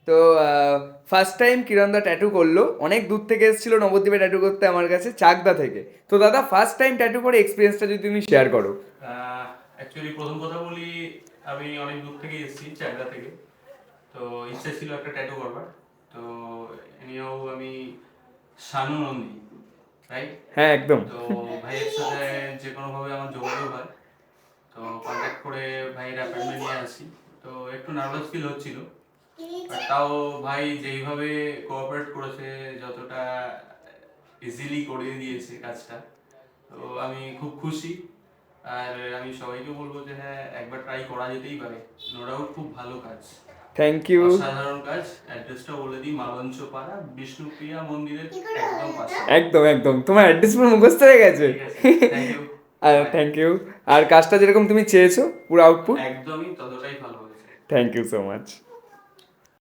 তো first time কিরণদা tattoo করলো, অনেক দূর থেকে এসেছিল নবদ্বীপে ট্যাটু করতে আমার কাছে, চাকদা থেকে। তো দাদা ফার্স্ট টাইম ট্যাটু করে এক্সপিরিয়েন্সটা যদি তুমি শেয়ার করো। অ্যাকচুয়ালি প্রথম কথা বলি, আমি অনেক দূর থেকে এসেছি চাকদা থেকে। তো ইচ্ছা ছিল একটা ট্যাটু করবার। তো এনিও আমি শানু নন্দী, রাইট? হ্যাঁ একদম। তো ভাইয়ের সাথে যে কোনোভাবে আমার যোগাযোগ হয়। তো কন্ট্যাক্ট করে ভাইয়ের অ্যাপয়েন্টমেন্ট নিয়ে আসি। তো একটু নার্ভাস ফিল হচ্ছিল, বাট তাও ভাই যেইভাবে কোঅপারেট করেছে, যতটা ইজিলি করে দিয়েছে কাজটা, তো আমি খুব খুশি। আর আমি সবাইকে বলবো যে হ্যাঁ, একবার ট্রাই করা যেতেই পারে। নো ডাউট খুব ভালো কাজ, থ্যাংক ইউ। অসাধারণ কাজ। অ্যাড্রেসটা বলে দিই, মালঞ্চ পাড়া, বিষ্ণুপ্রিয়া মন্দিরের একদম পাশে। একদম একদম, তোমার অ্যাড্রেস পুরো মুখস্থ হয়ে গেছে। ঠিক আছে, থ্যাংক ইউ। আর থ্যাংক ইউ। আর কাজটা যেরকম তুমি চেয়েছো পুরো আউটপুট। একদমই ততটাই ভালো হয়েছে। Thank you so much.